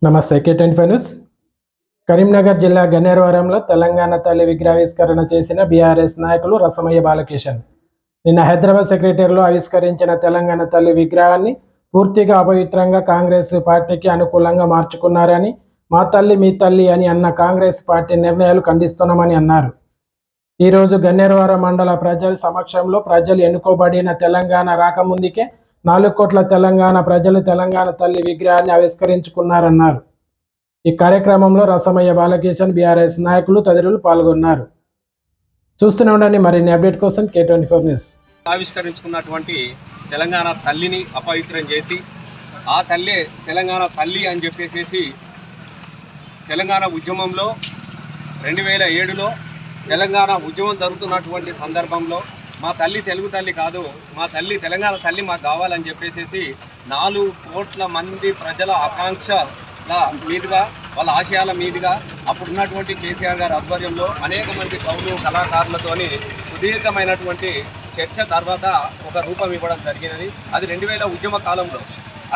నమస్తే K25 news. Karimnagar జిల్లా గన్నేరువరంలో తెలంగాణ తల్లి విగ్రహావిష్కరణ చేసిన బీఆర్ఎస్ నాయకులు రసమయ్య బాలకిషన్ నిన్న హైదరాబాద్ సెక్రటరీలో ఆవిష్కరించిన తెలంగాణ తల్లి విగ్రహాన్ని పూర్తిగా అపవిత్రంగా కాంగ్రెస్ పార్టీకి అనుకూలంగా మార్చుకున్నారని, మా తల్లి మీ తల్లి అని అన్న కాంగ్రెస్ పార్టీ నిర్ణయాలు ఖండిస్తున్నామని అన్నారు. ఈరోజు గన్నేరువరం మండల ప్రజల సమక్షంలో ప్రజలు ఎన్నుకోబడిన తెలంగాణ రాకముందుకే 4 కోట్ల తెలంగాణ ప్రజలు తెలంగాణ తల్లి విగ్రహాన్ని ఆవిష్కరించుకున్నారన్నారు. ఈ కార్యక్రమంలో రసమయ్య బాలకిషన్, బీఆర్ఎస్ నాయకులు తదితరులు పాల్గొన్నారు. చూస్తూనే ఉండండి మరిన్ని అప్డేట్ కోసం K24 న్యూస్. ఆవిష్కరించుకున్నటువంటి తెలంగాణ తల్లిని అపవిత్రం చేసి ఆ తల్లి తెలంగాణ తల్లి అని చెప్పేసి తెలంగాణ ఉద్యమంలో 2007లో తెలంగాణ ఉద్యమం జరుగుతున్నటువంటి సందర్భంలో మా తల్లి తెలుగు తల్లి కాదు, మా తల్లి తెలంగాణ తల్లి మాకు కావాలని చెప్పేసి 4 కోట్ల మంది ప్రజల ఆకాంక్షల మీదుగా, వాళ్ళ ఆశయాల మీదుగా అప్పుడున్నటువంటి కేసీఆర్ గారి ఆధ్వర్యంలో అనేక మంది కవులు కళాకారులతోని సుదీర్ఘమైనటువంటి చర్చ తర్వాత ఒక రూపం ఇవ్వడం జరిగినది. అది 2000 ఉద్యమ కాలంలో.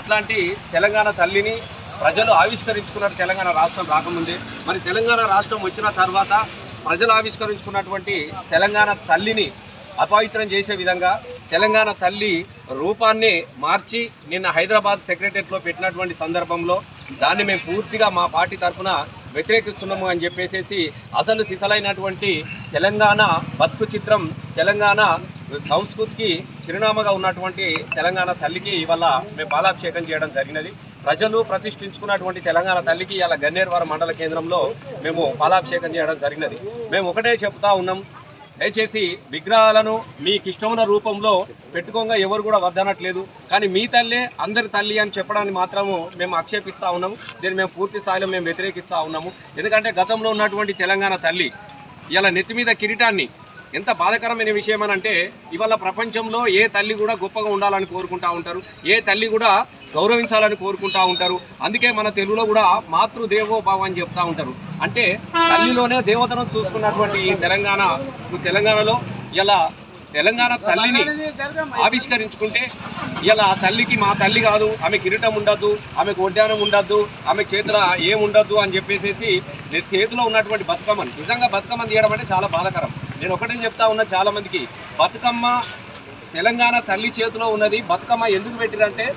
అట్లాంటి తెలంగాణ తల్లిని ప్రజలు ఆవిష్కరించుకున్నారు తెలంగాణ రాష్ట్రం రాకముందే. మరి తెలంగాణ రాష్ట్రం వచ్చిన తర్వాత ప్రజలు ఆవిష్కరించుకున్నటువంటి తెలంగాణ తల్లిని అపవిత్రం చేసే విధంగా తెలంగాణ తల్లి రూపాన్ని మార్చి నిన్న హైదరాబాద్ సెక్రటరీలో పెట్టినటువంటి సందర్భంలో దాన్ని మేము పూర్తిగా మా పార్టీ తరఫున వ్యతిరేకిస్తున్నాము అని చెప్పేసి అసలు సిసలైనటువంటి తెలంగాణ బతుకు చిత్రం, తెలంగాణ సంస్కృతికి చిరునామాగా ఉన్నటువంటి తెలంగాణ తల్లికి ఇవాళ మేము పాలాభిషేకం చేయడం జరిగినది. ప్రజలు ప్రతిష్ఠించుకున్నటువంటి తెలంగాణ తల్లికి ఇవాళ గన్నేరువరం మండల కేంద్రంలో మేము పాలాభిషేకం చేయడం జరిగినది. మేము ఒకటే చెప్తా ఉన్నాం, దయచేసి విగ్రహాలను మీకు ఇష్టమైన రూపంలో పెట్టుకోగా ఎవరు కూడా వద్దనట్లేదు. కానీ మీ తల్లే అందరి తల్లి అని చెప్పడానికి మాత్రము మేము ఆక్షేపిస్తూ ఉన్నాము. దీన్ని మేము పూర్తి స్థాయిలో మేము వ్యతిరేకిస్తూ ఉన్నాము. ఎందుకంటే గతంలో ఉన్నటువంటి తెలంగాణ తల్లి ఇలా నెత్తి మీద కిరీటాన్ని, ఎంత బాధాకరమైన విషయం అని అంటే ఇవాళ ప్రపంచంలో ఏ తల్లి కూడా గొప్పగా ఉండాలని కోరుకుంటూ ఉంటారు, ఏ తల్లి కూడా గౌరవించాలని కోరుకుంటూ ఉంటారు. అందుకే మన తెలుగులో కూడా మాతృదేవోభావ అని చెప్తూ ఉంటారు. అంటే తల్లిలోనే దేవతను చూసుకున్నటువంటి ఈ తెలంగాణలో ఇలా తెలంగాణ తల్లిని ఆవిష్కరించుకుంటే ఇలా తల్లికి మా తల్లి కాదు, ఆమె కిరీటం ఉండద్దు, ఆమెకు వడ్డానం ఉండద్దు, ఆమె చేతుల ఏముండద్దు అని చెప్పేసి చేతిలో ఉన్నటువంటి బతుకమ్మని, నిజంగా బతుకమ్మని తీయడం అంటే చాలా బాధాకరం. నేను ఒకటే చెప్తా ఉన్నా, చాలా మందికి బతుకమ్మ తెలంగాణ తల్లి చేతిలో ఉన్నది. బతుకమ్మ ఎందుకు పెట్టిరంటే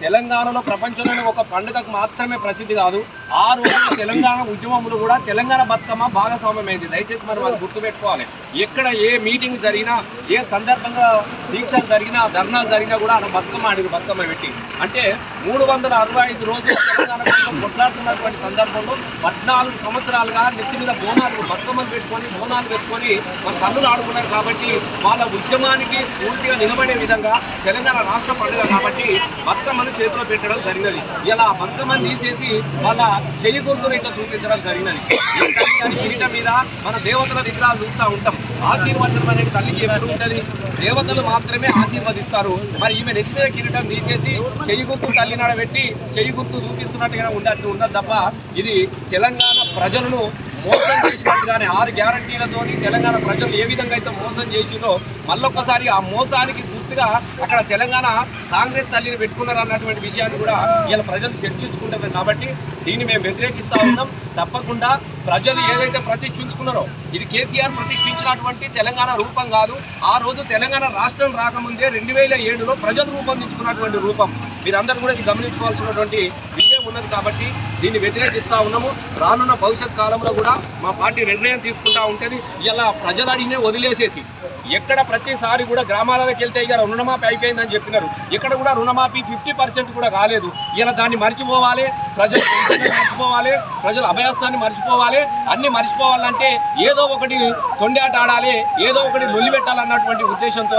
తెలంగాణలో ప్రపంచంలోనే ఒక పండుగకు మాత్రమే ప్రసిద్ధి కాదు, ఆ రోజు తెలంగాణ ఉద్యమంలో కూడా తెలంగాణ బతుకమ్మ భాగస్వామ్యమైంది. దయచేసి మనం అది గుర్తుపెట్టుకోవాలి. ఎక్కడ ఏ మీటింగ్ జరిగినా, ఏ సందర్భంగా దీక్షలు జరిగినా, ధర్నాలు జరిగినా కూడా అలా బతుకమ్మ పెట్టి అంటే 365 రోజులు తెలంగాణ కోసం కొట్లాడుతున్నటువంటి సందర్భంలో 14 సంవత్సరాలుగా నెత్తి మీద బతుకమ్మలు పెట్టుకొని బోనాలు పెట్టుకొని మన తల్లులు ఆడుకున్నారు. కాబట్టి వాళ్ళ ఉద్యమానికి స్ఫూర్తిగా నిలబడే విధంగా తెలంగాణ రాష్ట్ర పండుగ కాబట్టి బతుకమ్మను చేతిలో పెట్టడం జరిగినది. ఇలా బతుకమ్మని తీసేసి వాళ్ళ చెయ్యి గుర్తులు ఇట్లా చూపించడం జరిగినది. ఈ తల్లి గారి కిరీటం మీద మన దేవతల విగ్రహాలు చూస్తూ ఉంటాం. ఆశీర్వచనం అనేది తల్లికి ఎప్పుడు ఉంటుంది, దేవతలు మాత్రమే ఆశీర్వదిస్తారు. మరి ఈమె నెత్తి మీద కిరీటం తీసేసి చెయ్యి గుర్తు తల్లి నాడ పెట్టి చెయ్యి గుర్తు చూపిస్తున్నట్టుగా ఉండదు తప్ప ఇది తెలంగాణ ప్రజలను మోసం చేసినట్టుగానే 6 గ్యారంటీలతోని తెలంగాణ ప్రజలు ఏ విధంగా అయితే మోసం చేసిందో మళ్ళొక్కసారి ఆ మోసానికి గుర్తుగా అక్కడ తెలంగాణ కాంగ్రెస్ తల్లిని పెట్టుకున్నారు అన్నటువంటి విషయాన్ని కూడా ఇలా ప్రజలు చర్చించుకుంటారు. కాబట్టి దీన్ని మేము వ్యతిరేకిస్తూ ఉన్నాం. తప్పకుండా ప్రజలు ఏదైతే ప్రతిష్ఠించుకున్నారో ఇది కేసీఆర్ ప్రతిష్ఠించినటువంటి తెలంగాణ రూపం కాదు. ఆ రోజు తెలంగాణ రాష్ట్రం రాకముందే 2007లో ప్రజలు రూపొందించుకున్నటువంటి రూపం. మీరందరూ కూడా ఇది గమనించుకోవాల్సినటువంటి విషయం ఉన్నది. కాబట్టి దీన్ని వ్యతిరేకిస్తూ ఉన్నాము. రానున్న భవిష్యత్ కాలంలో కూడా మా పార్టీ నిర్ణయం తీసుకుంటూ ఉంటుంది. ఇలా ప్రజలడినే వదిలేసేసి ఎక్కడ ప్రతిసారి కూడా గ్రామాలకు వెళ్తే ఇక రుణమాఫీ అయిపోయిందని చెప్పినారు. ఇక్కడ కూడా రుణమాఫీ 50% కూడా కాలేదు. ఇలా దాన్ని మర్చిపోవాలి, ప్రజలు మర్చిపోవాలి, ప్రజల అభయస్థాన్ని మర్చిపోవాలి. అన్ని మర్చిపోవాలంటే ఏదో ఒకటి తొండాట ఆడాలి, ఏదో ఒకటి లొల్లి పెట్టాలన్నటువంటి ఉద్దేశంతో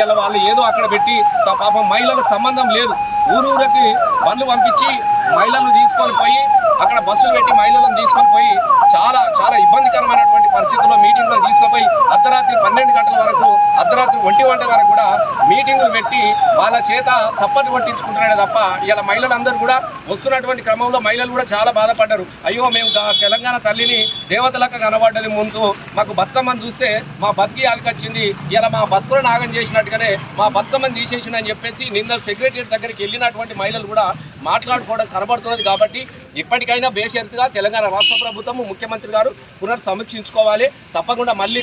ఇలా వాళ్ళు ఏదో అక్కడ పెట్టి పాపం మహిళలకు సంబంధం లేదు, ఊరూరికి బండ్లు పంపించి మహిళలను తీసుకొని పోయి అక్కడ బస్సులు పెట్టి మహిళలను తీసుకొని పోయి చాలా చాలా ఇబ్బందికరమైనటువంటి పరిస్థితుల్లో మీటింగ్లో తీసుకుపోయి అర్ధరాత్రి 12 గంటల వరకు, అర్ధరాత్రి 1 గంట వరకు కూడా మీటింగ్ మీటింగులు పెట్టి వాళ్ళ చేత చప్పట్లు కొట్టించుకుంటున్నాడే తప్ప ఇలా మహిళలందరూ కూడా వస్తున్నటువంటి క్రమంలో మహిళలు కూడా చాలా బాధపడ్డారు. అయ్యో మేము తెలంగాణ తల్లిని దేవతలకు కనబడ్డది ముందు మాకు బతుకమ్మని చూస్తే మా బతికి ఆదికొచ్చింది, ఇలా మా బతుకులు నాగం చేసినట్టుగానే మా బతుకమ్మని తీసేసిందని చెప్పేసి నిన్న సెక్రటరీ దగ్గరికి వెళ్ళినటువంటి మహిళలు కూడా మాట్లాడుకోవడం కనబడుతున్నది. కాబట్టి ఇప్పటికైనా బేషరతుగా తెలంగాణ రాష్ట్ర ప్రభుత్వం ముఖ్యమంత్రి గారు పునర్సమీక్షించుకోవాలి. తప్పకుండా మళ్ళీ